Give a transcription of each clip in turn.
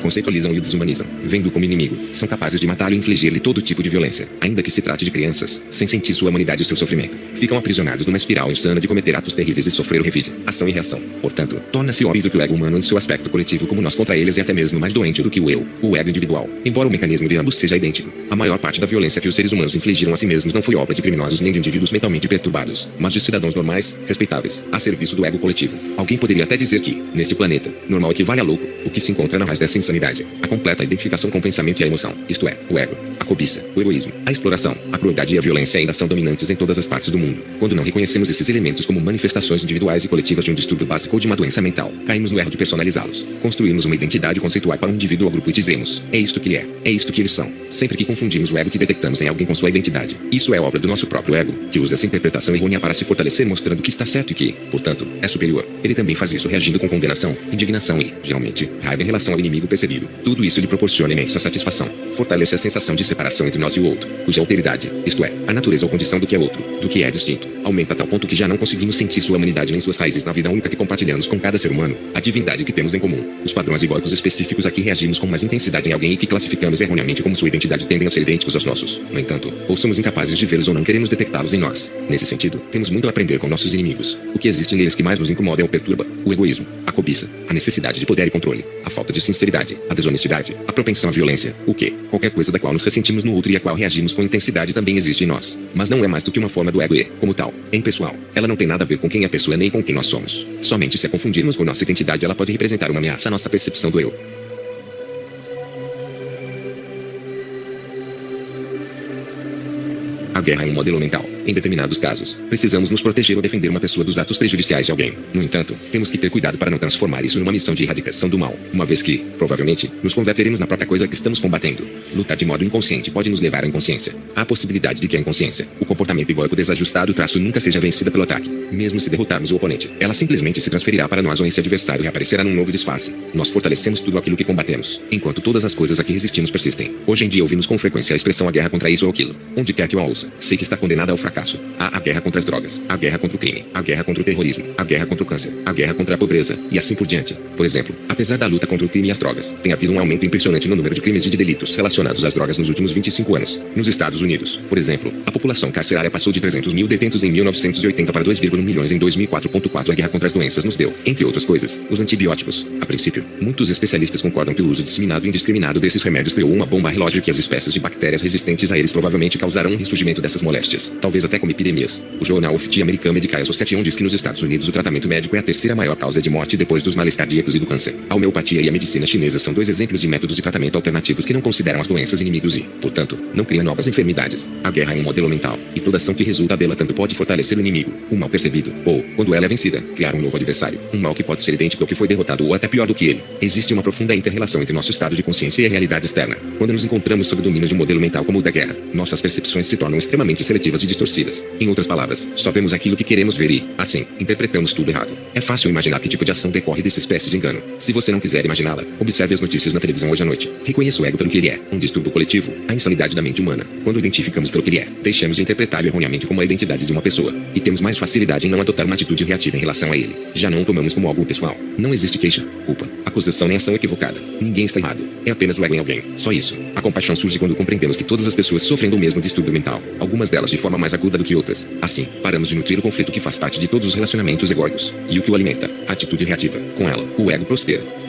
conceitualizam e o desumanizam, vendo-o como inimigo, são capazes de matá-lo e infligir-lhe todo tipo de violência, ainda que se trate de crianças, sem sentir sua humanidade e seu sofrimento. Ficam aprisionados numa espiral insana de cometer atos terríveis e sofrer o revide, ação e reação. Portanto, torna-se óbvio que o ego humano em seu aspecto coletivo como nós contra eles é até mesmo mais doente do que o eu, o ego individual. Embora o mecanismo de ambos seja idêntico, a maior parte da violência que os seres humanos infligiram a si mesmos não foi obra de criminosos nem de indivíduos mentalmente perturbados, mas de cidadãos normais, respeitáveis, a serviço do ego coletivo. Alguém poderia até dizer que, neste planeta, normal equivale a louco, o que se encontra na raiz dessa insanidade, a completa identificação com o pensamento e a emoção, isto é, o ego, a cobiça, o egoísmo, a exploração, a crueldade e a violência ainda são dominantes em todas as partes do mundo. Quando não reconhecemos esses elementos como manifestações individuais e coletivas de um distúrbio básico ou de uma doença mental, caímos no erro de personalizá-los. Construímos uma identidade conceitual para um indivíduo ou grupo e dizemos, é isto que ele é isto que eles são, sempre que confundimos o ego que detectamos em alguém com sua identidade. Isso é obra do nosso próprio ego, que usa essa interpretação errônea para se fortalecer mostrando que está certo e que, portanto, é superior. Ele também faz isso reagindo com condenação, indignação e, geralmente, raiva em relação ao inimigo percebido. Tudo isso lhe proporciona imensa satisfação. Fortalece a sensação de separação entre nós e o outro, cuja alteridade, isto é, a natureza ou condição do que é outro, do que é distinto, aumenta a tal ponto que já não conseguimos sentir sua humanidade nem suas raízes na vida única que compartilhamos com cada ser humano, a divindade que temos em comum. Os padrões egóicos específicos a que reagimos com mais intensidade em alguém e que classificamos erroneamente como sua identidade tendem a ser idênticos aos nossos. No entanto, ou somos incapazes de vê-los ou não queremos detectá-los em nós. Nesse sentido, temos muito a aprender com nossos inimigos. O que existe neles que mais nos incomoda é o perturba, o egoísmo, a cobiça, a necessidade de poder e controle, a falta de sinceridade, a desonestidade, a propensão à violência, o que, qualquer coisa da qual nos ressentimos no outro e a qual reagimos com intensidade também existe em nós. Mas não é mais do que uma forma do ego e, como tal, é impessoal. Ela não tem nada a ver com quem a pessoa é nem com quem nós somos. Somente se a confundirmos com nossa identidade ela pode representar uma ameaça à nossa percepção do eu. A guerra é um modelo mental. Em determinados casos, precisamos nos proteger ou defender uma pessoa dos atos prejudiciais de alguém. No entanto, temos que ter cuidado para não transformar isso numa missão de erradicação do mal, uma vez que, provavelmente, nos converteremos na própria coisa que estamos combatendo. Lutar de modo inconsciente pode nos levar à inconsciência. Há a possibilidade de que a inconsciência, o comportamento egóico desajustado traço nunca seja vencida pelo ataque. Mesmo se derrotarmos o oponente, ela simplesmente se transferirá para nós ou esse adversário reaparecerá num novo disfarce. Nós fortalecemos tudo aquilo que combatemos, enquanto todas as coisas a que resistimos persistem. Hoje em dia ouvimos com frequência a expressão a guerra contra isso ou aquilo. Onde quer que eu a ouça, sei que está condenada ao fracasso. Há a guerra contra as drogas, a guerra contra o crime, a guerra contra o terrorismo, a guerra contra o câncer, a guerra contra a pobreza, e assim por diante. Por exemplo, apesar da luta contra o crime e as drogas, tem havido um aumento impressionante no número de crimes e de delitos relacionados às drogas nos últimos 25 anos. Nos Estados Unidos, por exemplo, a população carcerária passou de 300 mil detentos em 1980 para 2,1 milhões em 2004.4. A guerra contra as doenças nos deu, entre outras coisas, os antibióticos. A princípio, muitos especialistas concordam que o uso disseminado e indiscriminado desses remédios criou uma bomba relógio que as espécies de bactérias resistentes a eles provavelmente causaram um ressurgimento dessas moléstias, talvez até como epidemias. O jornal of the American Medical Association diz que nos Estados Unidos o tratamento médico é a terceira maior causa de morte depois dos males cardíacos e do câncer. A homeopatia e a medicina chinesa são dois exemplos de métodos de tratamento alternativos que não consideram as doenças inimigos e, portanto, não criam novas enfermidades. A guerra é um modelo mental, e toda ação que resulta dela tanto pode fortalecer o inimigo, um mal percebido, ou, quando ela é vencida, criar um novo adversário, um mal que pode ser idêntico ao que foi derrotado ou até pior do que ele. Existe uma profunda inter-relação entre nosso estado de consciência e a realidade externa. Quando nos encontramos sob o domínio de um modelo mental como o da guerra, nossas percepções se tornam extremamente seletivas e distorcidas. Em outras palavras, só vemos aquilo que queremos ver e, assim, interpretamos tudo errado. É fácil imaginar que tipo de ação decorre dessa espécie de engano. Se você não quiser imaginá-la, observe as notícias na televisão hoje à noite. Reconheça o ego pelo que ele é, um distúrbio coletivo, a insanidade da mente humana. Quando o identificamos pelo que ele é, deixamos de interpretá-lo erroneamente como a identidade de uma pessoa, e temos mais facilidade em não adotar uma atitude reativa em relação a ele. Já não o tomamos como algo pessoal. Não existe queixa, culpa, acusação nem ação equivocada. Ninguém está errado. É apenas o ego em alguém. Só isso. A compaixão surge quando compreendemos que todas as pessoas sofrem do mesmo distúrbio mental, algumas delas de forma mais aguda do que outras. Assim, paramos de nutrir o conflito que faz parte de todos os relacionamentos egóicos, e o que o alimenta, a atitude reativa. Com ela, o ego prospera.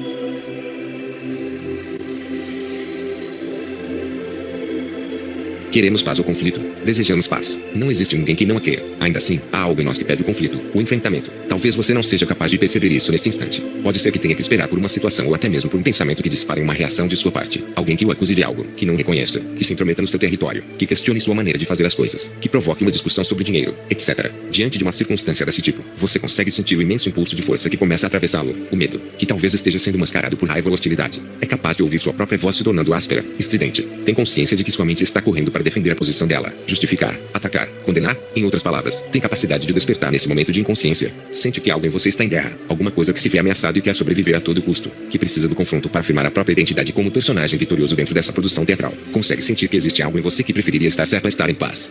Queremos paz ou conflito? Desejamos paz. Não existe ninguém que não a queira. Ainda assim, há algo em nós que pede o conflito, o enfrentamento. Talvez você não seja capaz de perceber isso neste instante. Pode ser que tenha que esperar por uma situação ou até mesmo por um pensamento que dispare uma reação de sua parte. Alguém que o acuse de algo, que não reconheça, que se intrometa no seu território, que questione sua maneira de fazer as coisas, que provoque uma discussão sobre dinheiro, etc. Diante de uma circunstância desse tipo, você consegue sentir o imenso impulso de força que começa a atravessá-lo, o medo, que talvez esteja sendo mascarado por raiva ou hostilidade. É capaz de ouvir sua própria voz se tornando áspera, estridente. Tem consciência de que sua mente está correndo para defender a posição dela, justificar, atacar, condenar, em outras palavras, tem capacidade de despertar nesse momento de inconsciência. Sente que algo em você está em guerra, alguma coisa que se vê ameaçado e quer sobreviver a todo custo, que precisa do confronto para afirmar a própria identidade como personagem vitorioso dentro dessa produção teatral. Consegue sentir que existe algo em você que preferiria estar certo a estar em paz.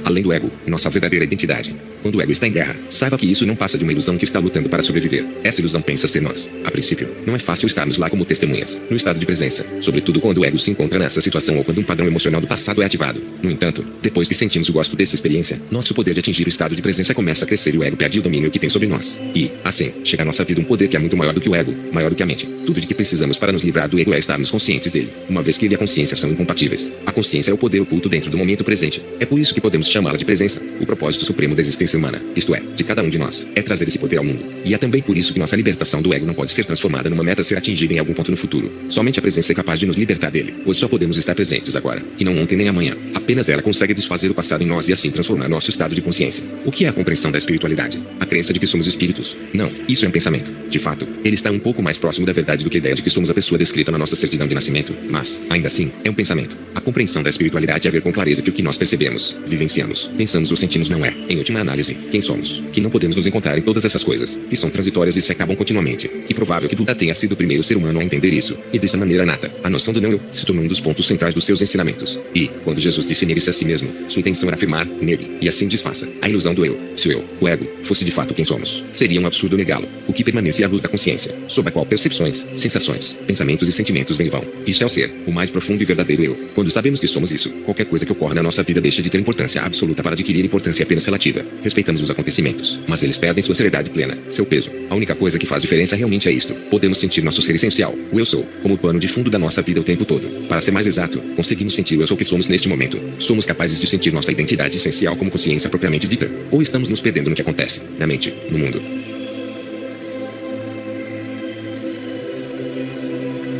Além do ego, nossa verdadeira identidade. Quando o ego está em guerra, saiba que isso não passa de uma ilusão que está lutando para sobreviver. Essa ilusão pensa ser nós. A princípio, não é fácil estarmos lá como testemunhas, no estado de presença, sobretudo quando o ego se encontra nessa situação ou quando um padrão emocional do passado é ativado. No entanto, depois que sentimos o gosto dessa experiência, nosso poder de atingir o estado de presença começa a crescer e o ego perde o domínio que tem sobre nós. E, assim, chega à nossa vida um poder que é muito maior do que o ego, maior do que a mente. Tudo de que precisamos para nos livrar do ego é estarmos conscientes dele, uma vez que ele e a consciência são incompatíveis. A consciência é o poder oculto dentro do momento presente. É por isso que podemos chamá-la de presença, o propósito supremo da existência humana, isto é, de cada um de nós, é trazer esse poder ao mundo. E é também por isso que nossa libertação do ego não pode ser transformada numa meta a ser atingida em algum ponto no futuro. Somente a presença é capaz de nos libertar dele, pois só podemos estar presentes agora, e não ontem nem amanhã. Apenas ela consegue desfazer o passado em nós e assim transformar nosso estado de consciência. O que é a compreensão da espiritualidade? A crença de que somos espíritos? Não, isso é um pensamento. De fato, ele está um pouco mais próximo da verdade do que a ideia de que somos a pessoa descrita na nossa certidão de nascimento, mas, ainda assim, é um pensamento. A compreensão da espiritualidade é ver com clareza que o que nós percebemos, vivenciamos, pensamos ou sentimos não é, em última análise, quem somos. Que não podemos nos encontrar em todas essas coisas, que são transitórias e se acabam continuamente. E provável que Buda tenha sido o primeiro ser humano a entender isso, e dessa maneira nata, a noção do não-eu se tornou um dos pontos centrais dos seus ensinamentos. E, quando Jesus disse nele-se a si mesmo, sua intenção era afirmar, nele, e assim desfaça, a ilusão do eu. Se o eu, o ego, fosse de fato quem somos, seria um absurdo negá-lo. O que permanece é a luz da consciência, sob a qual percepções, sensações, pensamentos e sentimentos vêm e vão. Isso é o ser, o mais profundo e verdadeiro eu. Quando sabemos que somos isso, qualquer coisa que ocorre na nossa vida deixa de ter importância absoluta para adquirir importância apenas relativa. Respeitamos os acontecimentos, mas eles perdem sua seriedade plena, seu peso. A única coisa que faz diferença realmente é isto. Podemos sentir nosso ser essencial, o eu sou, como o pano de fundo da nossa vida o tempo todo. Para ser mais exato, conseguimos sentir o eu sou que somos neste momento. Somos capazes de sentir nossa identidade essencial como consciência propriamente dita. Ou estamos nos perdendo no que acontece, na mente, no mundo.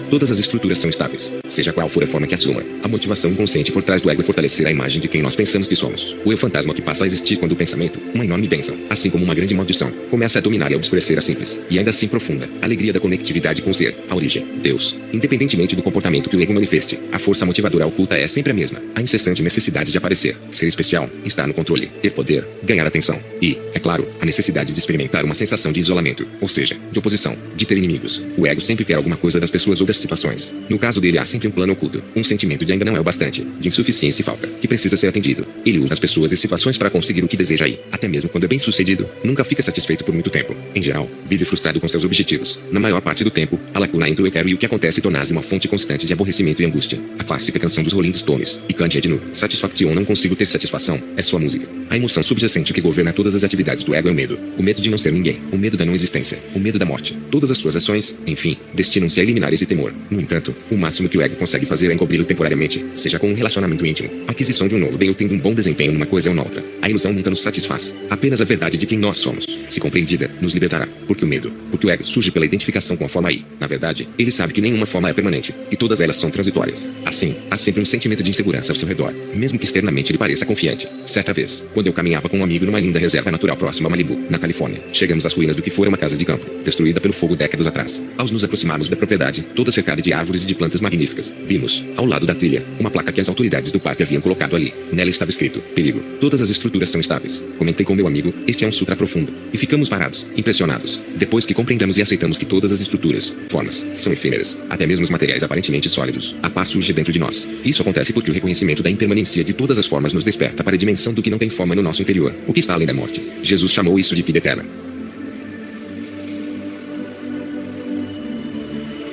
Todas as estruturas são estáveis, seja qual for a forma que assuma. A motivação inconsciente por trás do ego é fortalecer a imagem de quem nós pensamos que somos. O eu fantasma que passa a existir quando o pensamento, uma enorme bênção, assim como uma grande maldição, começa a dominar e a obscurecer a simples, e ainda assim profunda, alegria da conectividade com o ser, a origem, Deus. Independentemente do comportamento que o ego manifeste, a força motivadora oculta é sempre a mesma, a incessante necessidade de aparecer, ser especial, estar no controle, ter poder, ganhar atenção. E, é claro, a necessidade de experimentar uma sensação de isolamento, ou seja, de oposição, de ter inimigos. O ego sempre quer alguma coisa das pessoas ou das situações. No caso dele há sempre um plano oculto, um sentimento de ainda não é o bastante, de insuficiência e falta, que precisa ser atendido. Ele usa as pessoas e situações para conseguir o que deseja e, até mesmo quando é bem sucedido, nunca fica satisfeito por muito tempo. Em geral, vive frustrado com seus objetivos. Na maior parte do tempo, a lacuna entre o eu quero e o que acontece torna-se uma fonte constante de aborrecimento e angústia. A clássica canção dos Rolling Stones, e Can't Get No, Satisfaction não consigo ter satisfação, é sua música. A emoção subjacente que governa todas as atividades do ego é o medo. O medo de não ser ninguém, o medo da não existência, o medo da morte. Todas as suas ações, enfim, destinam-se a eliminar esse temor. No entanto, o máximo que o ego consegue fazer é encobri-lo temporariamente, seja com um relacionamento íntimo, a aquisição de um novo bem ou tendo um bom desempenho numa coisa ou noutra. A ilusão nunca nos satisfaz. Apenas a verdade de quem nós somos, se compreendida, nos libertará. Porque o ego surge pela identificação com a forma I. Na verdade, ele sabe que nenhuma forma é permanente, e todas elas são transitórias. Assim, há sempre um sentimento de insegurança ao seu redor, mesmo que externamente ele pareça confiante. Certa vez, quando eu caminhava com um amigo numa linda reserva natural próxima a Malibu, na Califórnia, chegamos às ruínas do que fora uma casa de campo, destruída pelo fogo décadas atrás. Ao nos aproximarmos da propriedade, toda cercada de árvores e de plantas magníficas, vimos, ao lado da trilha, uma placa que as autoridades do parque haviam colocado ali. Nela estava escrito: perigo. Todas as estruturas são estáveis. Comentei com meu amigo, este é um sutra profundo. E ficamos parados, impressionados. Depois que compreendemos e aceitamos que todas as estruturas, formas, são efêmeras, até mesmo os materiais aparentemente sólidos, a paz surge dentro de nós. Isso acontece porque o reconhecimento da impermanência de todas as formas nos desperta para a dimensão do que não tem forma no nosso interior, o que está além da morte. Jesus chamou isso de vida eterna.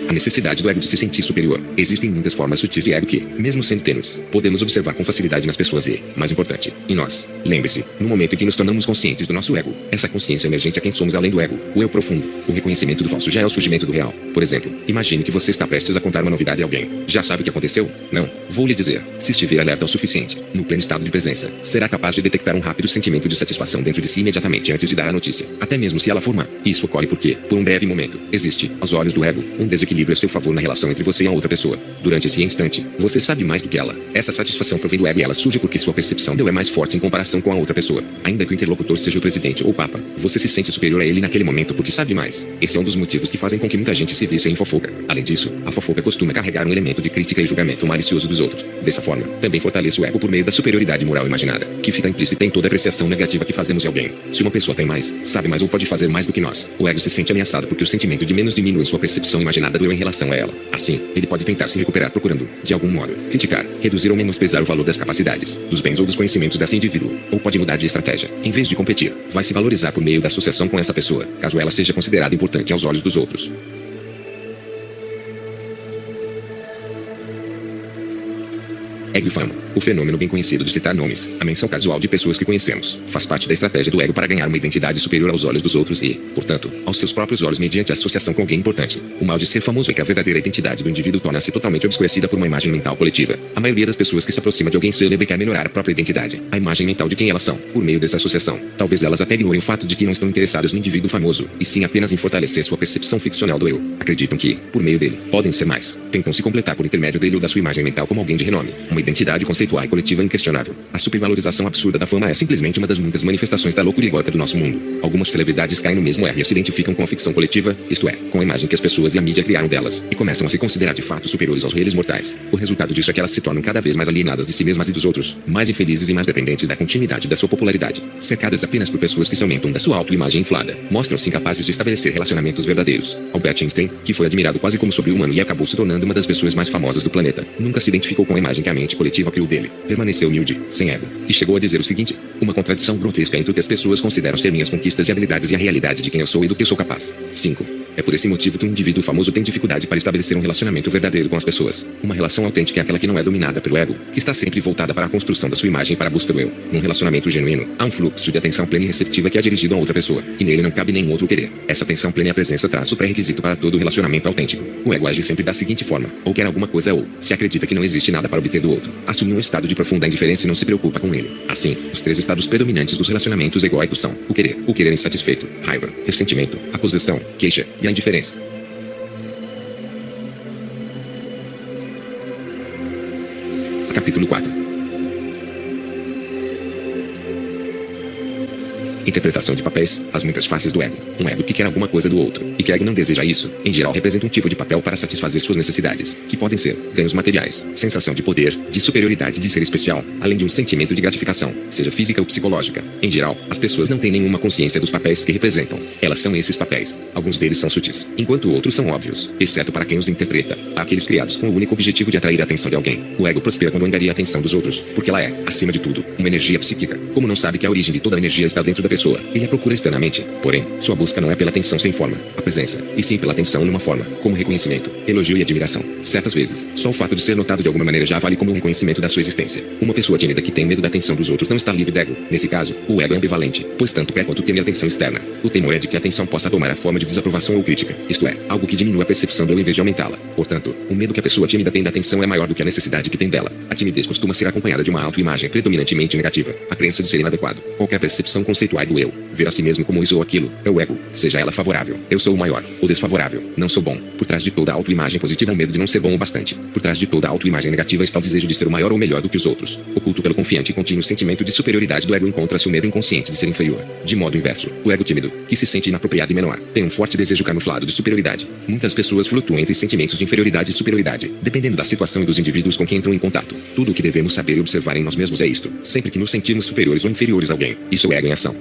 A necessidade do ego de se sentir superior. Existem muitas formas sutis de ego que, mesmo sendo tênues, podemos observar com facilidade nas pessoas e, mais importante, em nós. Lembre-se, no momento em que nos tornamos conscientes do nosso ego, essa consciência emergente a quem somos além do ego, o eu profundo, o reconhecimento do falso já é o surgimento do real. Por exemplo, imagine que você está prestes a contar uma novidade a alguém. Já sabe o que aconteceu? Não. Vou lhe dizer, se estiver alerta o suficiente, no pleno estado de presença, será capaz de detectar um rápido sentimento de satisfação dentro de si imediatamente antes de dar a notícia, até mesmo se ela for má. Isso ocorre porque, por um breve momento, existe, aos olhos do ego, um desequilíbrio a seu favor na relação entre você e a outra pessoa. Durante esse instante, você sabe mais do que ela. Essa satisfação provém do ego e ela surge porque sua percepção do eu é mais forte em comparação com a outra pessoa. Ainda que o interlocutor seja o presidente ou o papa, você se sente superior a ele naquele momento porque sabe mais. Esse é um dos motivos que fazem com que muita gente se vicie em fofoca. Além disso, a fofoca costuma carregar um elemento de crítica e julgamento malicioso dos outros. Dessa forma, também fortalece o ego por meio da superioridade moral imaginada, que fica implícita em toda apreciação negativa que fazemos de alguém. Se uma pessoa tem mais, sabe mais ou pode fazer mais do que nós, o ego se sente ameaçado porque o sentimento de menos diminui sua percepção imaginada do eu em relação a ela. Assim, ele pode tentar se recuperar procurando, de algum modo, criticar, reduzir ou menosprezar o valor das capacidades, dos bens ou dos conhecimentos desse indivíduo, ou pode mudar de estratégia. Em vez de competir, vai se valorizar por meio da associação com essa pessoa, caso ela seja considerada importante aos olhos dos outros. Ego e fama. O fenômeno bem conhecido de citar nomes, a menção casual de pessoas que conhecemos, faz parte da estratégia do ego para ganhar uma identidade superior aos olhos dos outros e, portanto, aos seus próprios olhos mediante a associação com alguém importante. O mal de ser famoso é que a verdadeira identidade do indivíduo torna-se totalmente obscurecida por uma imagem mental coletiva. A maioria das pessoas que se aproxima de alguém célebre quer melhorar a própria identidade, a imagem mental de quem elas são, por meio dessa associação. Talvez elas até ignorem o fato de que não estão interessadas no indivíduo famoso, e sim apenas em fortalecer sua percepção ficcional do eu. Acreditam que, por meio dele, podem ser mais. Tentam se completar por intermédio dele ou da sua imagem mental como alguém de renome, uma identidade conceitual e coletiva inquestionável. A supervalorização absurda da fama é simplesmente uma das muitas manifestações da loucura egóica do nosso mundo. Algumas celebridades caem no mesmo erro e se identificam com a ficção coletiva, isto é, com a imagem que as pessoas e a mídia criaram delas, e começam a se considerar de fato superiores aos reis mortais. O resultado disso é que elas se tornam cada vez mais alienadas de si mesmas e dos outros, mais infelizes e mais dependentes da continuidade da sua popularidade. Cercadas apenas por pessoas que se aumentam da sua autoimagem inflada, mostram-se incapazes de estabelecer relacionamentos verdadeiros. Albert Einstein, que foi admirado quase como sobre-humano e acabou se tornando uma das pessoas mais famosas do planeta, nunca se identificou com a imagem que a mente coletiva criou dele. Permaneceu humilde, sem ego, e chegou a dizer o seguinte: uma contradição grotesca entre o que as pessoas consideram ser minhas conquistas e habilidades e a realidade de quem eu sou e do que eu sou capaz. 5. É por esse motivo que um indivíduo famoso tem dificuldade para estabelecer um relacionamento verdadeiro com as pessoas. Uma relação autêntica é aquela que não é dominada pelo ego, que está sempre voltada para a construção da sua imagem e para a busca do eu. Num relacionamento genuíno, há um fluxo de atenção plena e receptiva que é dirigido a outra pessoa, e nele não cabe nenhum outro querer. Essa atenção plena é a presença traço pré-requisito para todo relacionamento autêntico. O ego age sempre da seguinte forma: ou quer alguma coisa ou, se acredita que não existe nada para obter do outro, assume um estado de profunda indiferença e não se preocupa com ele. Assim, os 3 estados predominantes dos relacionamentos egóicos são o querer insatisfeito, raiva, ressentimento, acusação, queixa e a indiferença. Capítulo 4. Interpretação de papéis, as muitas faces do ego. Um ego que quer alguma coisa do outro, e que ego não deseja isso, em geral representa um tipo de papel para satisfazer suas necessidades, que podem ser ganhos materiais, sensação de poder, de superioridade, de ser especial, além de um sentimento de gratificação, seja física ou psicológica. Em geral, as pessoas não têm nenhuma consciência dos papéis que representam. Elas são esses papéis. Alguns deles são sutis, enquanto outros são óbvios, exceto para quem os interpreta, aqueles criados com o único objetivo de atrair a atenção de alguém. O ego prospera quando angaria a atenção dos outros, porque ela é, acima de tudo, uma energia psíquica. Como não sabe que a origem de toda a energia está dentro da pessoa, ele a procura externamente. Porém, sua busca não é pela atenção sem forma, a presença, e sim pela atenção numa forma, como reconhecimento, elogio e admiração. Certas vezes, só o fato de ser notado de alguma maneira já vale como um reconhecimento da sua existência. Uma pessoa tímida que tem medo da atenção dos outros não está livre de ego. Nesse caso, o ego é ambivalente, pois tanto quer quanto teme a atenção externa. O temor é de que a atenção possa tomar a forma de desaprovação ou crítica, isto é, algo que diminua a percepção do eu em vez de aumentá-la. Portanto, o medo que a pessoa tímida tem da atenção é maior do que a necessidade que tem dela. A timidez costuma ser acompanhada de uma autoimagem predominantemente negativa, a crença de ser inadequado. Qualquer percepção conceitual do eu, ver a si mesmo como isso ou aquilo, é o ego, seja ela favorável, eu sou o maior, ou desfavorável, não sou bom. Por trás de toda a autoimagem positiva é o medo de não ser bom o bastante. Por trás de toda a autoimagem negativa está o desejo de ser o maior ou melhor do que os outros. Oculto pelo confiante e contínuo sentimento de superioridade do ego encontra-se o medo inconsciente de ser inferior. De modo inverso, o ego tímido, que se sente inapropriado e menor, tem um forte desejo camuflado de superioridade. Muitas pessoas flutuam entre sentimentos de inferioridade e superioridade, dependendo da situação e dos indivíduos com quem entram em contato. Tudo o que devemos saber e observar em nós mesmos é isto: sempre que nos sentirmos superiores ou inferiores a alguém, isso é ego em ação.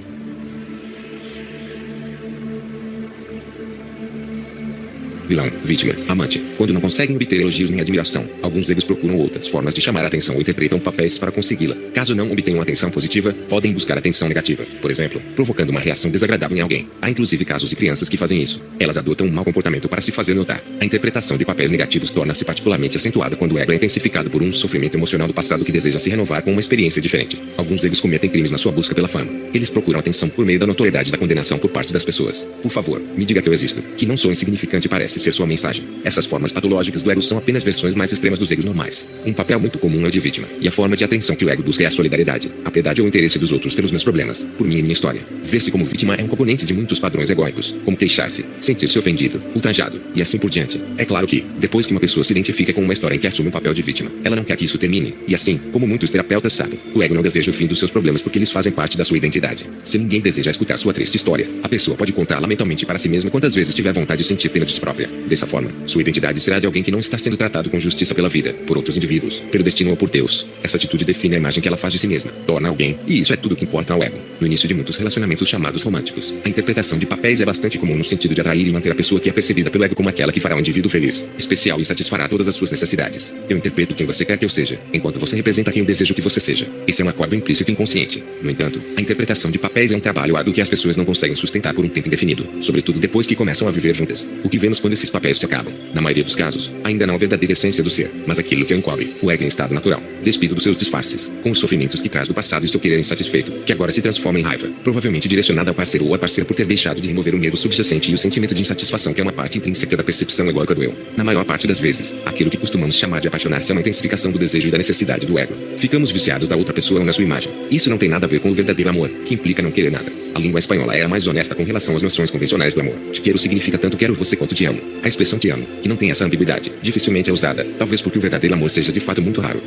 Vilão, vítima, amante. Quando não conseguem obter elogios nem admiração, alguns egos procuram outras formas de chamar a atenção ou interpretam papéis para consegui-la. Caso não obtenham atenção positiva, podem buscar atenção negativa, por exemplo, provocando uma reação desagradável em alguém. Há inclusive casos de crianças que fazem isso. Elas adotam um mau comportamento para se fazer notar. A interpretação de papéis negativos torna-se particularmente acentuada quando o ego é intensificado por um sofrimento emocional do passado que deseja se renovar com uma experiência diferente. Alguns egos cometem crimes na sua busca pela fama. Eles procuram atenção por meio da notoriedade da condenação por parte das pessoas. Por favor, me diga que eu existo, que não sou insignificante e parece ser sua mensagem. Essas formas patológicas do ego são apenas versões mais extremas dos egos normais. Um papel muito comum é o de vítima, e a forma de atenção que o ego busca é a solidariedade, a piedade ou o interesse dos outros pelos meus problemas, por mim e minha história. Ver-se como vítima é um componente de muitos padrões egóicos, como queixar-se, sentir-se ofendido, ultrajado, e assim por diante. É claro que, depois que uma pessoa se identifica com uma história em que assume o papel de vítima, ela não quer que isso termine, e assim, como muitos terapeutas sabem, o ego não deseja o fim dos seus problemas porque eles fazem parte da sua identidade. Se ninguém deseja escutar sua triste história, a pessoa pode contá-la mentalmente para si mesma quantas vezes tiver vontade de sentir pena de si própria. Dessa forma, sua identidade será de alguém que não está sendo tratado com justiça pela vida, por outros indivíduos, pelo destino ou por Deus. Essa atitude define a imagem que ela faz de si mesma, torna alguém, e isso é tudo que importa ao ego. No início de muitos relacionamentos chamados românticos, a interpretação de papéis é bastante comum no sentido de atrair e manter a pessoa que é percebida pelo ego como aquela que fará o indivíduo feliz, especial e satisfará todas as suas necessidades. Eu interpreto quem você quer que eu seja, enquanto você representa quem eu desejo que você seja. Esse é um acordo implícito inconsciente. No entanto, a interpretação de papéis é um trabalho árduo que as pessoas não conseguem sustentar por um tempo indefinido, sobretudo depois que começam a viver juntas. O que vemos quando esses papéis se acabam? Na maioria dos casos, ainda não a verdadeira essência do ser, mas aquilo que o encobre, o ego em estado natural, despido dos seus disfarces, com os sofrimentos que traz do passado e seu querer insatisfeito, que agora se transforma em raiva, provavelmente direcionada ao parceiro ou à parceira por ter deixado de remover o medo subjacente e o sentimento de insatisfação que é uma parte intrínseca da percepção egóica do eu. Na maior parte das vezes, aquilo que costumamos chamar de apaixonar-se é uma intensificação do desejo e da necessidade do ego. Ficamos viciados da outra pessoa ou na sua imagem. Isso não tem nada a ver com o verdadeiro amor, que implica não querer nada. A língua espanhola é a mais honesta com relação às noções convencionais do amor. Te quero significa tanto quero você quanto te amo. A expressão te amo, que não tem essa ambiguidade, dificilmente é usada, talvez porque o verdadeiro amor seja de fato muito raro.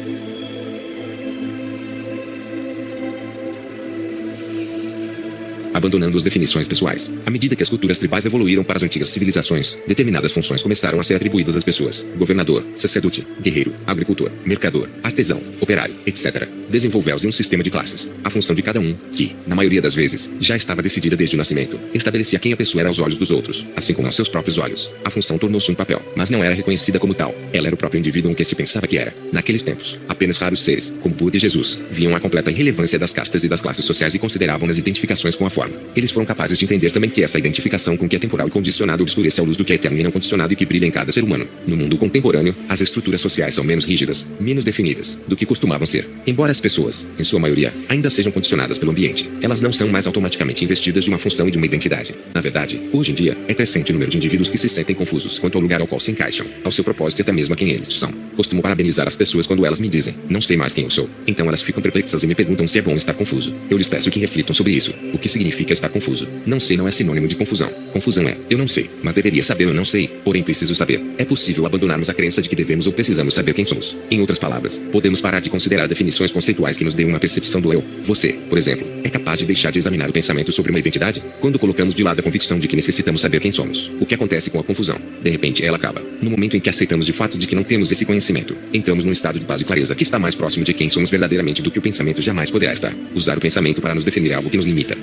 Abandonando as definições pessoais. À medida que as culturas tribais evoluíram para as antigas civilizações, determinadas funções começaram a ser atribuídas às pessoas: governador, sacerdote, guerreiro, agricultor, mercador, artesão, operário, etc. Desenvolveu-se um sistema de classes. A função de cada um, que, na maioria das vezes, já estava decidida desde o nascimento, estabelecia quem a pessoa era aos olhos dos outros, assim como aos seus próprios olhos. A função tornou-se um papel, mas não era reconhecida como tal. Ela era o próprio indivíduo que este pensava que era. Naqueles tempos, apenas raros seres, como Buda e Jesus, viam a completa irrelevância das castas e das classes sociais e consideravam as identificações com a forma. Eles foram capazes de entender também que essa identificação com o que é temporal e condicionado obscurece a luz do que é eterno e não condicionado e que brilha em cada ser humano. No mundo contemporâneo, as estruturas sociais são menos rígidas, menos definidas, do que costumavam ser. Embora as pessoas, em sua maioria, ainda sejam condicionadas pelo ambiente, elas não são mais automaticamente investidas de uma função e de uma identidade. Na verdade, hoje em dia, é crescente o número de indivíduos que se sentem confusos quanto ao lugar ao qual se encaixam, ao seu propósito e até mesmo a quem eles são. Costumo parabenizar as pessoas quando elas me dizem, não sei mais quem eu sou. Então elas ficam perplexas e me perguntam se é bom estar confuso. Eu lhes peço que reflitam sobre isso. O que significa estar confuso? Não sei não é sinônimo de confusão. Confusão é, eu não sei, mas deveria saber eu não sei, porém preciso saber. É possível abandonarmos a crença de que devemos ou precisamos saber quem somos. Em outras palavras, podemos parar de considerar definições conceituais que nos deem uma percepção do eu. Você, por exemplo, é capaz de deixar de examinar o pensamento sobre uma identidade? Quando colocamos de lado a convicção de que necessitamos saber quem somos, o que acontece com a confusão? De repente ela acaba. No momento em que aceitamos de fato de que não temos esse conhecimento, entramos num estado de paz e clareza que está mais próximo de quem somos verdadeiramente do que o pensamento jamais poderá estar. Usar o pensamento para nos definir é algo que nos limita.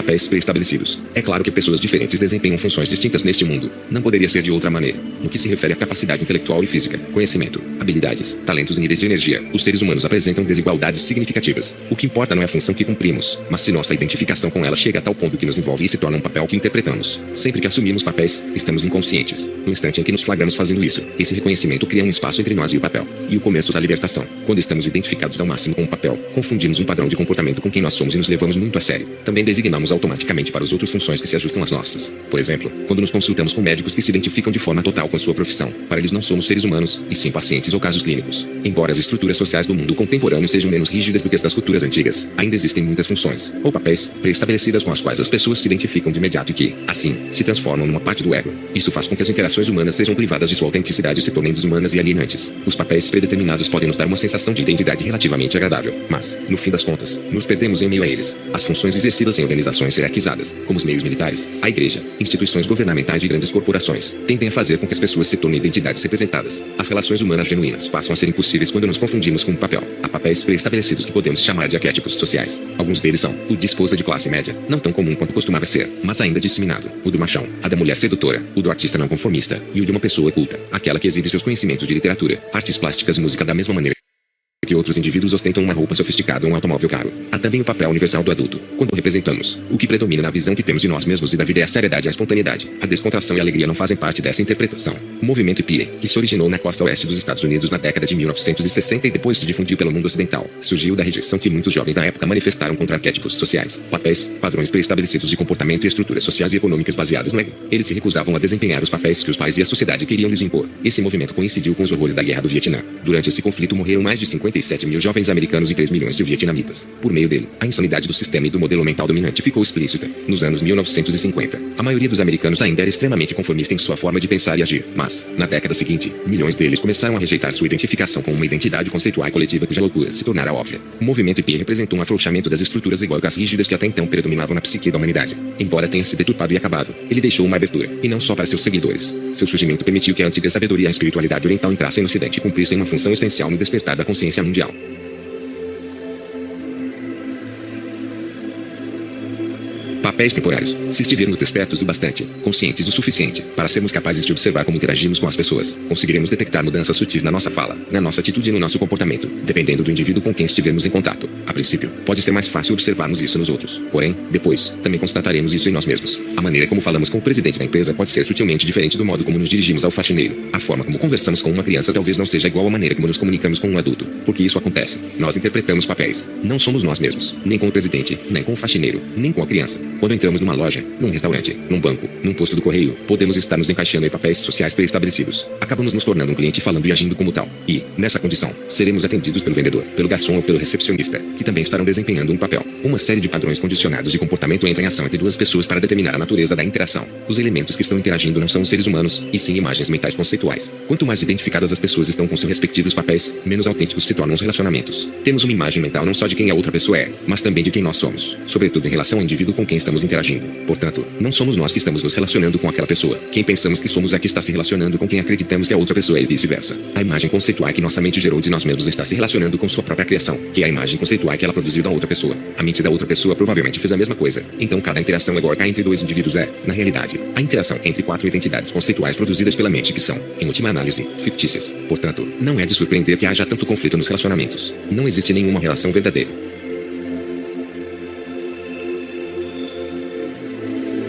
Papéis pré-estabelecidos. É claro que pessoas diferentes desempenham funções distintas neste mundo. Não poderia ser de outra maneira. No que se refere à capacidade intelectual e física, conhecimento, habilidades, talentos e níveis de energia, os seres humanos apresentam desigualdades significativas. O que importa não é a função que cumprimos, mas se nossa identificação com ela chega a tal ponto que nos envolve e se torna um papel que interpretamos. Sempre que assumimos papéis, estamos inconscientes. No instante em que nos flagramos fazendo isso, esse reconhecimento cria um espaço entre nós e o papel. E o começo da libertação. Quando estamos identificados ao máximo com o papel, confundimos um padrão de comportamento com quem nós somos e nos levamos muito a sério. Também designamos automaticamente para os outros funções que se ajustam às nossas. Por exemplo, quando nos consultamos com médicos que se identificam de forma total com a sua profissão, para eles não somos seres humanos, e sim pacientes ou casos clínicos. Embora as estruturas sociais do mundo contemporâneo sejam menos rígidas do que as das culturas antigas, ainda existem muitas funções, ou papéis, pré-estabelecidas com as quais as pessoas se identificam de imediato e que, assim, se transformam numa parte do ego. Isso faz com que as interações humanas sejam privadas de sua autenticidade e se tornem desumanas e alienantes. Os papéis predeterminados podem nos dar uma sensação de identidade relativamente agradável, mas, no fim das contas, nos perdemos em meio a eles. As funções exercidas em organizações hierarquizadas, como os meios militares, a igreja, instituições governamentais e grandes corporações, tendem a fazer com que as pessoas se tornem identidades representadas. As relações humanas genuínas passam a ser impossíveis quando nos confundimos com um papel. Há papéis pré-estabelecidos que podemos chamar de arquétipos sociais. Alguns deles são o de esposa de classe média, não tão comum quanto costumava ser, mas ainda disseminado, o do machão, a da mulher sedutora, o do artista não conformista, e o de uma pessoa culta, aquela que exibe seus conhecimentos de literatura, artes plásticas e música da mesma maneira que outros indivíduos ostentam uma roupa sofisticada ou um automóvel caro. Há também o papel universal do adulto, quando representamos. O que predomina na visão que temos de nós mesmos e da vida é a seriedade e a espontaneidade. A descontração e a alegria não fazem parte dessa interpretação. O movimento hippie, que se originou na costa oeste dos Estados Unidos na década de 1960 e depois se difundiu pelo mundo ocidental, surgiu da rejeição que muitos jovens na época manifestaram contra arquétipos sociais, papéis, padrões pré-estabelecidos de comportamento e estruturas sociais e econômicas baseadas no ego. Eles se recusavam a desempenhar os papéis que os pais e a sociedade queriam lhes impor. Esse movimento coincidiu com os horrores da Guerra do Vietnã. Durante esse conflito morreram mais de 55 37 mil jovens americanos e 3 milhões de vietnamitas. Por meio dele, a insanidade do sistema e do modelo mental dominante ficou explícita. Nos anos 1950, a maioria dos americanos ainda era extremamente conformista em sua forma de pensar e agir, mas, na década seguinte, milhões deles começaram a rejeitar sua identificação com uma identidade conceitual e coletiva cuja loucura se tornara óbvia. O movimento hippie representou um afrouxamento das estruturas egóicas rígidas que até então predominavam na psique da humanidade. Embora tenha se deturpado e acabado, ele deixou uma abertura, e não só para seus seguidores. Seu surgimento permitiu que a antiga sabedoria e a espiritualidade oriental entrassem no ocidente e cumprissem uma função essencial no despertar da consciência mundial. Papéis temporários. Se estivermos despertos o bastante, conscientes o suficiente, para sermos capazes de observar como interagimos com as pessoas, conseguiremos detectar mudanças sutis na nossa fala, na nossa atitude e no nosso comportamento, dependendo do indivíduo com quem estivermos em contato. A princípio, pode ser mais fácil observarmos isso nos outros. Porém, depois, também constataremos isso em nós mesmos. A maneira como falamos com o presidente da empresa pode ser sutilmente diferente do modo como nos dirigimos ao faxineiro. A forma como conversamos com uma criança talvez não seja igual à maneira como nos comunicamos com um adulto. Porque isso acontece. Nós interpretamos papéis. Não somos nós mesmos. Nem com o presidente, nem com o faxineiro, nem com a criança. Quando entramos numa loja, num restaurante, num banco, num posto do correio, podemos estar nos encaixando em papéis sociais pré-estabelecidos. Acabamos nos tornando um cliente falando e agindo como tal. E, nessa condição, seremos atendidos pelo vendedor, pelo garçom ou pelo recepcionista, que também estarão desempenhando um papel. Uma série de padrões condicionados de comportamento entra em ação entre duas pessoas para determinar a natureza da interação. Os elementos que estão interagindo não são os seres humanos, e sim imagens mentais conceituais. Quanto mais identificadas as pessoas estão com seus respectivos papéis, menos autênticos se tornam os relacionamentos. Temos uma imagem mental não só de quem a outra pessoa é, mas também de quem nós somos, sobretudo em relação ao indivíduo com quem estamos interagindo. Portanto, não somos nós que estamos nos relacionando com aquela pessoa. Quem pensamos que somos é que está se relacionando com quem acreditamos que a outra pessoa é e vice-versa. A imagem conceitual que nossa mente gerou de nós mesmos está se relacionando com sua própria criação, que é a imagem conceitual que ela produziu da outra pessoa. A mente da outra pessoa provavelmente fez a mesma coisa. Então cada interação egóica entre dois indivíduos é, na realidade, a interação entre quatro identidades conceituais produzidas pela mente que são, em última análise, fictícias. Portanto, não é de surpreender que haja tanto conflito nos relacionamentos. Não existe nenhuma relação verdadeira.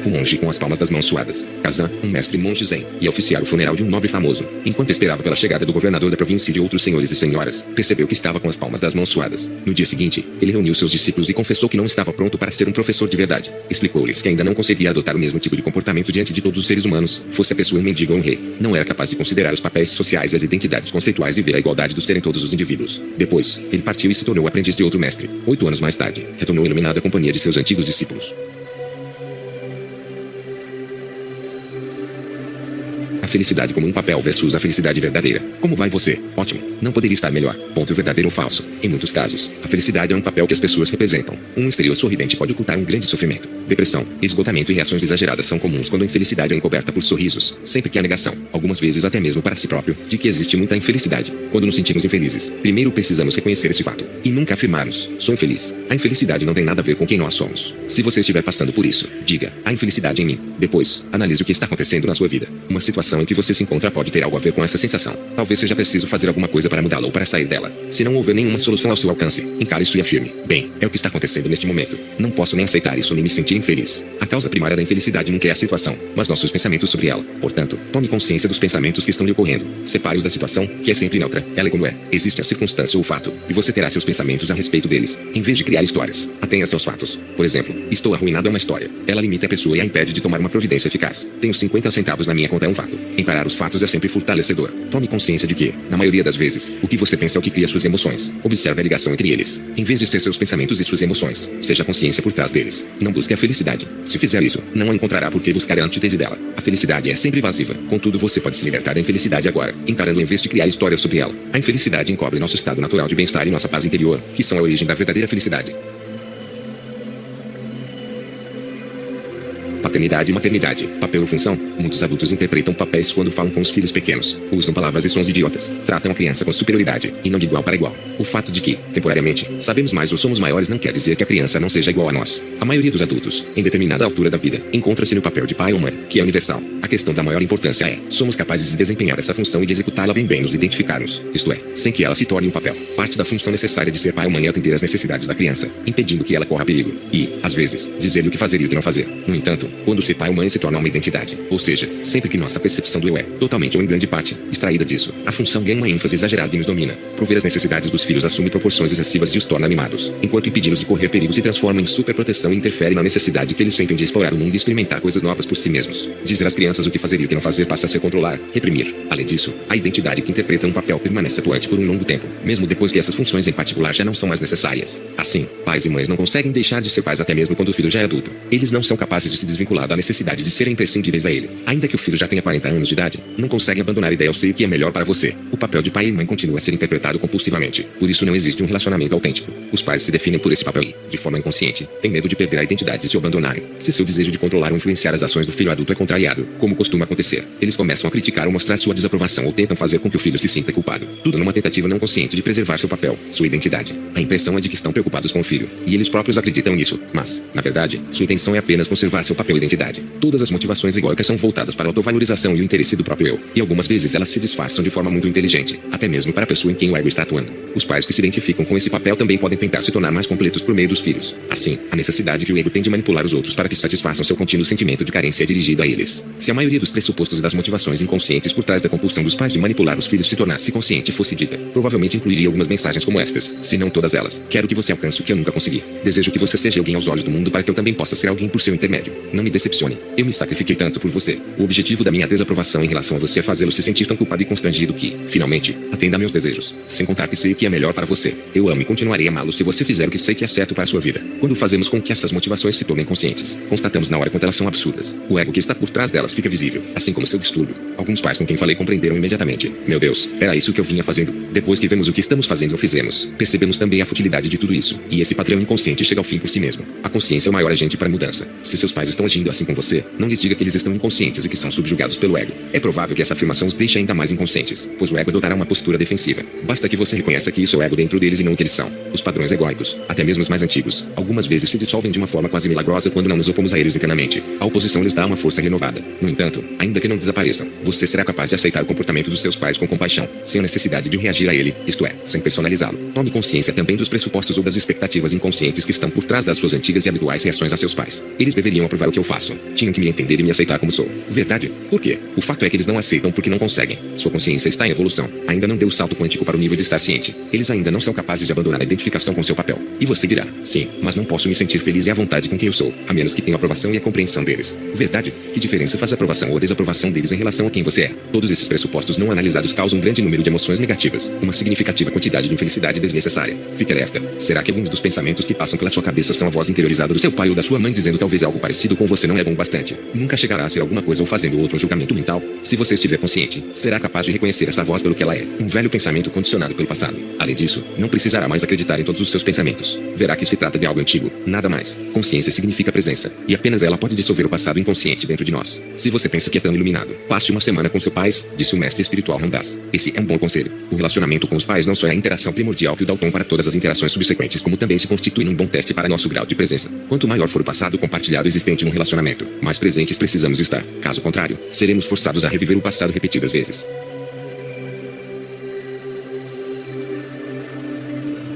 Um monge com as palmas das mãos suadas. Kazan, um mestre monge zen, ia oficiar o funeral de um nobre famoso. Enquanto esperava pela chegada do governador da província e de outros senhores e senhoras, percebeu que estava com as palmas das mãos suadas. No dia seguinte, ele reuniu seus discípulos e confessou que não estava pronto para ser um professor de verdade. Explicou-lhes que ainda não conseguia adotar o mesmo tipo de comportamento diante de todos os seres humanos, fosse a pessoa um mendigo ou um rei. Não era capaz de considerar os papéis sociais e as identidades conceituais e ver a igualdade do ser em todos os indivíduos. Depois, ele partiu e se tornou aprendiz de outro mestre. 8 anos mais tarde, retornou iluminado à companhia de seus antigos discípulos. A felicidade como um papel versus a felicidade verdadeira. Como vai você? Ótimo. Não poderia estar melhor. Ponto verdadeiro ou falso. Em muitos casos, a felicidade é um papel que as pessoas representam. Um exterior sorridente pode ocultar um grande sofrimento. Depressão, esgotamento e reações exageradas são comuns quando a infelicidade é encoberta por sorrisos. Sempre que há negação, algumas vezes até mesmo para si próprio, de que existe muita infelicidade. Quando nos sentimos infelizes, primeiro precisamos reconhecer esse fato. E nunca afirmarmos, sou infeliz. A infelicidade não tem nada a ver com quem nós somos. Se você estiver passando por isso, diga, há infelicidade em mim. Depois, analise o que está acontecendo na sua vida. Uma situação em que você se encontra pode ter algo a ver com essa sensação. Talvez seja preciso fazer alguma coisa para mudá-la ou para sair dela. Se não houver nenhuma solução ao seu alcance, encare isso e afirme, bem, é o que está acontecendo neste momento. Não posso nem aceitar isso nem me sentir infeliz. A causa primária da infelicidade nunca é a situação, mas nossos pensamentos sobre ela. Portanto, tome consciência dos pensamentos que estão lhe ocorrendo. Separe-os da situação, que é sempre neutra. Ela é como é. Existe a circunstância ou o fato, e você terá seus pensamentos a respeito deles. Em vez de criar histórias, atenha-se aos fatos. Por exemplo, estou arruinado é uma história. Ela limita a pessoa e a impede de tomar uma providência eficaz. Tenho 50 centavos na minha conta é um fato. Encarar os fatos é sempre fortalecedor. Tome consciência de que, na maioria das vezes, o que você pensa é o que cria suas emoções. Observe a ligação entre eles. Em vez de ser seus pensamentos e suas emoções, seja a consciência por trás deles. Não busque a felicidade. Se fizer isso, não a encontrará porque buscar a antítese dela. A felicidade é sempre evasiva. Contudo, você pode se libertar da infelicidade agora, encarando em vez de criar histórias sobre ela. A infelicidade encobre nosso estado natural de bem-estar e nossa paz interior, que são a origem da verdadeira felicidade. Paternidade e maternidade. Papel ou função? Muitos adultos interpretam papéis quando falam com os filhos pequenos. Usam palavras e sons idiotas. Tratam a criança com superioridade, e não de igual para igual. O fato de que, temporariamente, sabemos mais ou somos maiores não quer dizer que a criança não seja igual a nós. A maioria dos adultos, em determinada altura da vida, encontra-se no papel de pai ou mãe, que é universal. A questão da maior importância é, somos capazes de desempenhar essa função e de executá-la bem nos identificarmos. Isto é, sem que ela se torne um papel. Parte da função necessária de ser pai ou mãe é atender às necessidades da criança, impedindo que ela corra perigo. E, às vezes, dizer-lhe o que fazer e o que não fazer. No entanto, Quando ser pai ou mãe se torna uma identidade, ou seja, sempre que nossa percepção do eu é, totalmente ou em grande parte, extraída disso, a função ganha uma ênfase exagerada e nos domina. Prover as necessidades dos filhos assume proporções excessivas e os torna mimados, enquanto impedi-los de correr perigo se transforma em superproteção e interfere na necessidade que eles sentem de explorar o mundo e experimentar coisas novas por si mesmos. Dizer às crianças o que fazer e o que não fazer passa a ser controlar, reprimir. Além disso, a identidade que interpreta um papel permanece atuante por um longo tempo, mesmo depois que essas funções em particular já não são mais necessárias. Assim, pais e mães não conseguem deixar de ser pais até mesmo quando o filho já é adulto. Eles não são capazes de se desvincular da necessidade de serem imprescindíveis a ele. Ainda que o filho já tenha 40 anos de idade, não conseguem abandonar a ideia eu sei o que é melhor para você. O papel de pai e mãe continua a ser interpretado compulsivamente. Por isso não existe um relacionamento autêntico. Os pais se definem por esse papel e, de forma inconsciente, têm medo de perder a identidade e se o abandonarem. Se seu desejo de controlar ou influenciar as ações do filho adulto é contrariado, como costuma acontecer, eles começam a criticar ou mostrar sua desaprovação ou tentam fazer com que o filho se sinta culpado. Tudo numa tentativa não consciente de preservar seu papel, sua identidade. A impressão é de que estão preocupados com o filho, e eles próprios acreditam nisso, mas, na verdade, sua intenção é apenas conservar seu papel e identidade. Todas as motivações egóicas são voltadas para a autovalorização e o interesse do próprio eu, e algumas vezes elas se disfarçam de forma muito inteligente, até mesmo para a pessoa em quem o ego está atuando. Os pais que se identificam com esse papel também podem tentar se tornar mais completos por meio dos filhos. Assim, a necessidade que o ego tem de manipular os outros para que satisfaçam seu contínuo sentimento de carência é dirigida a eles. Se a maioria dos pressupostos e das motivações inconscientes por trás da compulsão dos pais de manipular os filhos se tornasse consciente e fosse dita, provavelmente incluiria algumas mensagens como estas, se não todas elas. Quero que você alcance o que eu nunca consegui. Desejo que você seja alguém aos olhos do mundo para que eu também possa ser alguém por seu intermédio. Não me decepcione. Eu me sacrifiquei tanto por você. O objetivo da minha desaprovação em relação a você é fazê-lo se sentir tão culpado e constrangido que, finalmente, atenda a meus desejos. Sem contar que sei o que é melhor para você. Eu amo e continuarei a amá-lo se você fizer o que sei que é certo para a sua vida. Quando fazemos com que essas motivações se tornem conscientes, constatamos na hora quanto elas são absurdas. O ego que está por trás delas fica visível, assim como seu distúrbio. Alguns pais com quem falei compreenderam imediatamente. Meu Deus, era isso que eu vinha fazendo. Depois que vemos o que estamos fazendo ou fizemos, percebemos também a futilidade de tudo isso. E esse padrão inconsciente chega ao fim por si mesmo. A consciência é o maior agente para a mudança. Se seus pais estão agindo assim com você, não lhes diga que eles estão inconscientes e que são subjugados pelo ego. É provável que essa afirmação os deixe ainda mais inconscientes, pois o ego adotará uma postura defensiva. Basta que você reconheça que isso é o ego dentro deles e não o que eles são. Os padrões egóicos, até mesmo os mais antigos, algumas vezes se dissolvem de uma forma quase milagrosa quando não nos opomos a eles internamente. A oposição lhes dá uma força renovada. No entanto, ainda que não desapareçam, você será capaz de aceitar o comportamento dos seus pais com compaixão, sem a necessidade de reagir a ele, isto é, sem personalizá-lo. Tome consciência também dos pressupostos ou das expectativas inconscientes que estão por trás das suas antigas e habituais reações a seus pais. Eles deveriam aprovar o que eu faço. Tinham que me entender e me aceitar como sou. Verdade? Por quê? O fato é que eles não aceitam porque não conseguem. Sua consciência está em evolução. Ainda não deu o salto quântico para o nível de estar ciente. Eles ainda não são capazes de abandonar a identificação com seu papel. E você dirá, sim, mas não posso me sentir feliz e à vontade com quem eu sou, a menos que tenha a aprovação e a compreensão deles. Verdade? Que diferença faz a aprovação ou a desaprovação deles em relação a quem você é? Todos esses pressupostos não analisados causam um grande número de emoções negativas, uma significativa quantidade de infelicidade desnecessária. Fique alerta. Será que alguns dos pensamentos que passam pela sua cabeça são a voz interiorizada do seu pai ou da sua mãe dizendo talvez algo parecido com você não é bom bastante? Nunca chegará a ser alguma coisa ou fazendo outro julgamento mental? Se você estiver consciente, será capaz de reconhecer essa voz pelo que ela é, um velho pensamento condicionado pelo passado. Além disso, não precisará mais acreditar em todos os seus pensamentos. Verá que se trata de algo antigo, nada mais. Consciência significa presença, e apenas ela pode dissolver o passado inconsciente dentro de nós. Se você pensa que é tão iluminado, passe uma semana com seus pais, disse o mestre espiritual Ramdas. Esse é um bom conselho. O relacionamento com os pais não só é a interação primordial que o dá o tom para todas as interações subsequentes, como também se constitui num bom teste para nosso grau de presença. Quanto maior for o passado compartilhado existente num relacionamento, mais presentes precisamos estar. Caso contrário, seremos forçados a reviver o passado repetidas vezes.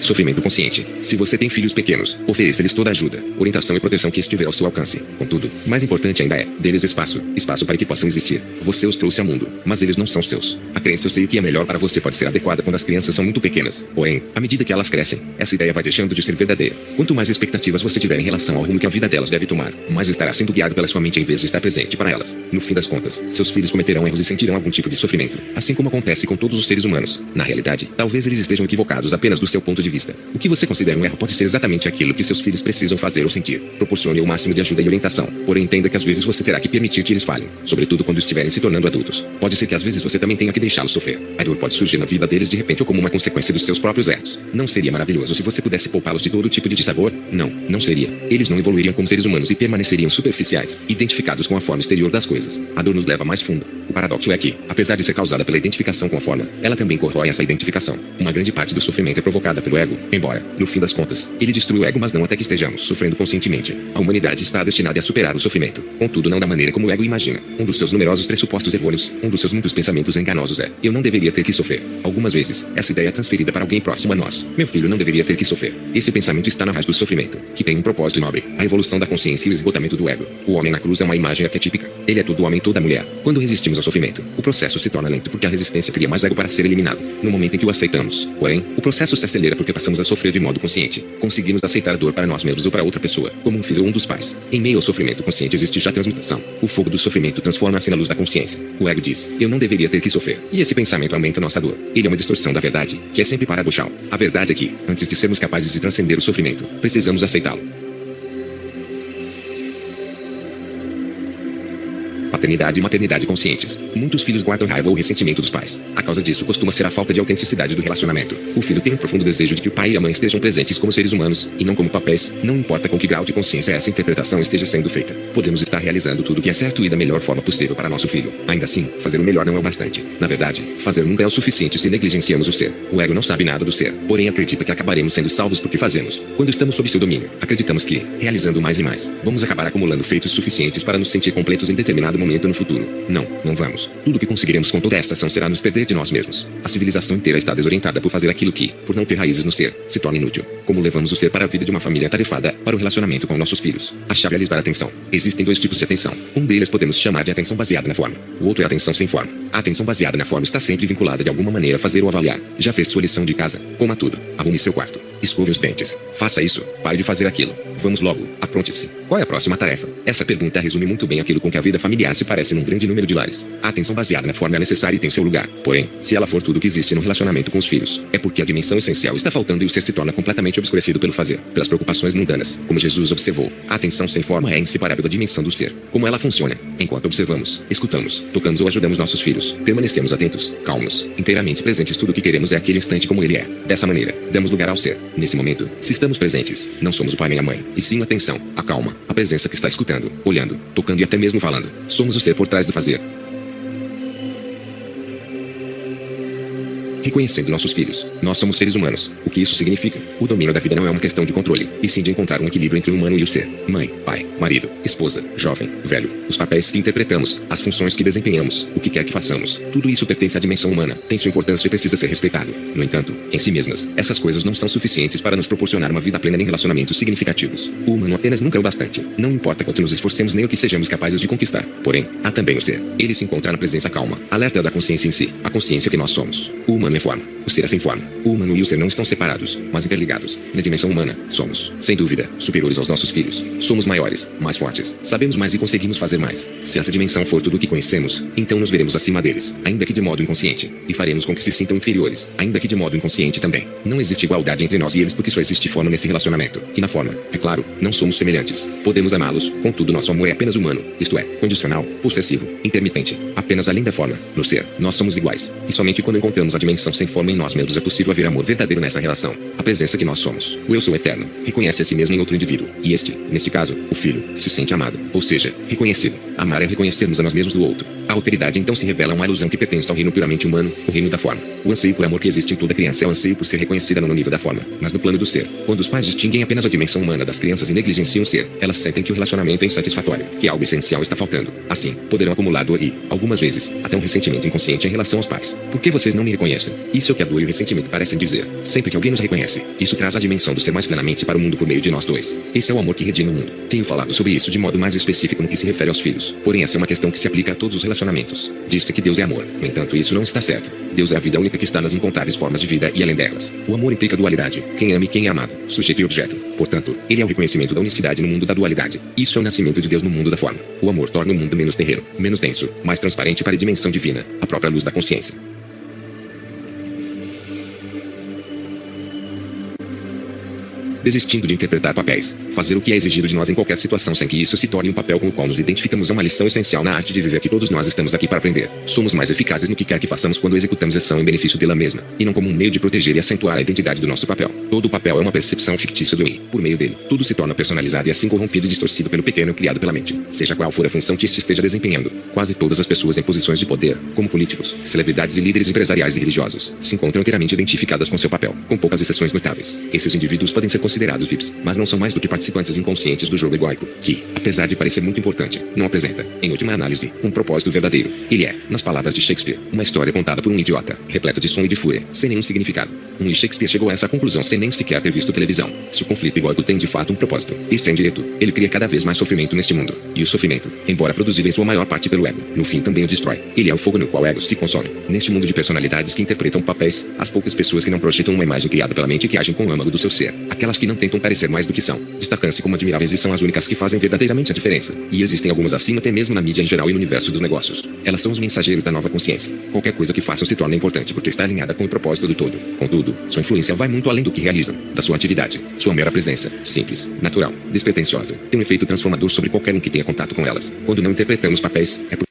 Sofrimento consciente. Se você tem filhos pequenos, ofereça-lhes toda a ajuda, orientação e proteção que estiver ao seu alcance. Contudo, mais importante ainda é, dê-lhes espaço para que possam existir. Você os trouxe ao mundo, mas eles não são seus. A crença eu sei o que é melhor para você pode ser adequada quando as crianças são muito pequenas. Porém, à medida que elas crescem, essa ideia vai deixando de ser verdadeira. Quanto mais expectativas você tiver em relação ao rumo que a vida delas deve tomar, mais estará sendo guiado pela sua mente em vez de estar presente para elas. No fim das contas, seus filhos cometerão erros e sentirão algum tipo de sofrimento, assim como acontece com todos os seres humanos. Na realidade, talvez eles estejam equivocados apenas do seu ponto de vista. O que você considera um erro pode ser exatamente aquilo que seus filhos precisam fazer ou sentir. Proporcione o máximo de ajuda e orientação, porém entenda que às vezes você terá que permitir que eles falhem, sobretudo quando estiverem se tornando adultos. Pode ser que às vezes você também tenha que deixá-los sofrer. A dor pode surgir na vida deles de repente ou como uma consequência dos seus próprios erros. Não seria maravilhoso se você pudesse poupá-los de todo tipo de dissabor? Não, não seria. Eles não evoluiriam como seres humanos e permaneceriam superficiais, identificados com a forma exterior das coisas. A dor nos leva mais fundo. O paradoxo é que, apesar de ser causada pela identificação com a forma, ela também corrói essa identificação. Uma grande parte do sofrimento é provocada pelo ego, ego, embora, no fim das contas, ele destrua o ego, mas não até que estejamos sofrendo conscientemente. A humanidade está destinada a superar o sofrimento, contudo não da maneira como o ego imagina. Um dos seus numerosos pressupostos errôneos, um dos seus muitos pensamentos enganosos é: eu não deveria ter que sofrer. Algumas vezes, essa ideia é transferida para alguém próximo a nós. Meu filho não deveria ter que sofrer. Esse pensamento está na raiz do sofrimento, que tem um propósito nobre: a evolução da consciência e o esgotamento do ego. O homem na cruz é uma imagem arquetípica. Ele é todo homem e toda mulher. Quando resistimos ao sofrimento, o processo se torna lento porque a resistência cria mais ego para ser eliminado. No momento em que o aceitamos, porém, o processo se acelera porque passamos a sofrer de modo consciente. Conseguimos aceitar a dor para nós mesmos ou para outra pessoa, como um filho ou um dos pais. Em meio ao sofrimento consciente existe já transmutação. O fogo do sofrimento transforma-se na luz da consciência. O ego diz: eu não deveria ter que sofrer. E esse pensamento aumenta nossa dor. Ele é uma distorção da verdade, que é sempre paradoxal. A verdade é que, antes de sermos capazes de transcender o sofrimento, precisamos aceitá-lo. Paternidade e maternidade conscientes. Muitos filhos guardam raiva ou ressentimento dos pais. A causa disso costuma ser a falta de autenticidade do relacionamento. O filho tem um profundo desejo de que o pai e a mãe estejam presentes como seres humanos, e não como papéis. Não importa com que grau de consciência essa interpretação esteja sendo feita. Podemos estar realizando tudo o que é certo e da melhor forma possível para nosso filho. Ainda assim, fazer o melhor não é o bastante. Na verdade, fazer nunca é o suficiente se negligenciamos o ser. O ego não sabe nada do ser, porém acredita que acabaremos sendo salvos porque fazemos. Quando estamos sob seu domínio, acreditamos que, realizando mais e mais, vamos acabar acumulando feitos suficientes para nos sentir completos em determinado momento no futuro. Não vamos. Tudo o que conseguiremos com toda esta ação será nos perder de nós mesmos. A civilização inteira está desorientada por fazer aquilo que, por não ter raízes no ser, se torna inútil. Como levamos o ser para a vida de uma família atarefada, para o relacionamento com nossos filhos? A chave é lhes dar atenção. Existem dois tipos de atenção. Um deles podemos chamar de atenção baseada na forma. O outro é atenção sem forma. A atenção baseada na forma está sempre vinculada de alguma maneira a fazer ou avaliar. Já fez sua lição de casa? Coma tudo. Arrume seu quarto. Escove os dentes. Faça isso. Pare de fazer aquilo. Vamos logo. Apronte-se. Qual é a próxima tarefa? Essa pergunta resume muito bem aquilo com que a vida familiar se parece num grande número de lares. A atenção baseada na forma é necessária e tem seu lugar. Porém, se ela for tudo o que existe no relacionamento com os filhos, é porque a dimensão essencial está faltando e o ser se torna completamente obscurecido pelo fazer, pelas preocupações mundanas. Como Jesus observou, a atenção sem forma é inseparável da dimensão do ser. Como ela funciona? Enquanto observamos, escutamos, tocamos ou ajudamos nossos filhos, permanecemos atentos, calmos, inteiramente presentes. Tudo o que queremos é aquele instante como ele é. Dessa maneira, damos lugar ao ser. Nesse momento, se estamos presentes, não somos o pai nem a mãe, e sim a atenção, a calma, a presença que está escutando, olhando, tocando e até mesmo falando. Somos o ser por trás do fazer. Reconhecendo nossos filhos. Nós somos seres humanos. O que isso significa? O domínio da vida não é uma questão de controle, e sim de encontrar um equilíbrio entre o humano e o ser. Mãe, pai, marido, esposa, jovem, velho. Os papéis que interpretamos, as funções que desempenhamos, o que quer que façamos. Tudo isso pertence à dimensão humana, tem sua importância e precisa ser respeitado. No entanto, em si mesmas, essas coisas não são suficientes para nos proporcionar uma vida plena em relacionamentos significativos. O humano apenas nunca é o bastante. Não importa quanto nos esforcemos nem o que sejamos capazes de conquistar. Porém, há também o ser. Ele se encontra na presença calma, alerta da consciência em si, a consciência que nós somos. O humano é forma. O ser é sem forma. O humano e o ser não estão separados, mas interligados. Na dimensão humana, somos, sem dúvida, superiores aos nossos filhos. Somos maiores, mais fortes, sabemos mais e conseguimos fazer mais. Se essa dimensão for tudo o que conhecemos, então nos veremos acima deles, ainda que de modo inconsciente, e faremos com que se sintam inferiores, ainda que de modo inconsciente também. Não existe igualdade entre nós e eles porque só existe forma nesse relacionamento. E na forma, é claro, não somos semelhantes. Podemos amá-los, contudo nosso amor é apenas humano, isto é, condicional, possessivo, intermitente, apenas além da forma. No ser, nós somos iguais. E somente quando encontramos a dimensão sem forma em nós mesmos é possível haver amor verdadeiro nessa relação. A presença que nós somos, o eu sou eterno, reconhece a si mesmo em outro indivíduo. E este, neste caso, o filho, se sente amado, ou seja, reconhecido. Amar é reconhecermos a nós mesmos do outro. A alteridade então se revela uma ilusão que pertence ao reino puramente humano, o reino da forma. O anseio por amor que existe em toda criança é o anseio por ser reconhecida no nível da forma, mas no plano do ser. Quando os pais distinguem apenas a dimensão humana das crianças e negligenciam o ser, elas sentem que o relacionamento é insatisfatório, que algo essencial está faltando. Assim, poderão acumular dor e, algumas vezes, até um ressentimento inconsciente em relação aos pais. Por que vocês não me reconhecem? Isso é o que a dor e o ressentimento parecem dizer. Sempre que alguém nos reconhece, isso traz a dimensão do ser mais plenamente para o mundo por meio de nós dois. Esse é o amor que redime o mundo. Tenho falado sobre isso de modo mais específico no que se refere aos filhos, porém essa é uma questão que se aplica a todos os relacionamentos. Disse que Deus é amor. No entanto, isso não está certo. Deus é a vida única que está nas incontáveis formas de vida e além delas. O amor implica dualidade. Quem ama e quem é amado. Sujeito e objeto. Portanto, ele é o reconhecimento da unicidade no mundo da dualidade. Isso é o nascimento de Deus no mundo da forma. O amor torna o mundo menos terreno, menos denso, mais transparente para a dimensão divina, a própria luz da consciência. desistindo de interpretar papéis. Fazer o que é exigido de nós em qualquer situação sem que isso se torne um papel com o qual nos identificamos é uma lição essencial na arte de viver que todos nós estamos aqui para aprender. Somos mais eficazes no que quer que façamos quando executamos ação em benefício dela mesma, e não como um meio de proteger e acentuar a identidade do nosso papel. Todo papel é uma percepção fictícia do eu. Por meio dele, tudo se torna personalizado e assim corrompido e distorcido pelo pequeno criado pela mente. Seja qual for a função que se esteja desempenhando, quase todas as pessoas em posições de poder, como políticos, celebridades e líderes empresariais e religiosos, se encontram inteiramente identificadas com seu papel, com poucas exceções notáveis. Esses indivíduos podem ser considerados VIPs, mas não são mais do que participantes inconscientes do jogo egóico, que, apesar de parecer muito importante, não apresenta, em última análise, um propósito verdadeiro. Ele é, nas palavras de Shakespeare, uma história contada por um idiota, repleta de som e de fúria, sem nenhum significado. E Shakespeare chegou a essa conclusão sem nem sequer ter visto televisão. Se o conflito egóico tem de fato um propósito, este é indireto. Ele cria cada vez mais sofrimento neste mundo. E o sofrimento, embora produzido em sua maior parte pelo ego, no fim também o destrói. Ele é o fogo no qual o ego se consome. Neste mundo de personalidades que interpretam papéis, as poucas pessoas que não projetam uma imagem criada pela mente e que agem com o âmago do seu ser, aquelas que não tentam parecer mais do que são, destacam-se como admiráveis e são as únicas que fazem verdadeiramente a diferença. E existem algumas acima até mesmo na mídia em geral e no universo dos negócios. Elas são os mensageiros da nova consciência. Qualquer coisa que façam se torna importante porque está alinhada com o propósito do todo. Contudo, sua influência vai muito além do que realizam, da sua atividade. Sua mera presença, simples, natural, despretensiosa, tem um efeito transformador sobre qualquer um que tenha contato com elas. Quando não interpretamos papéis, é porque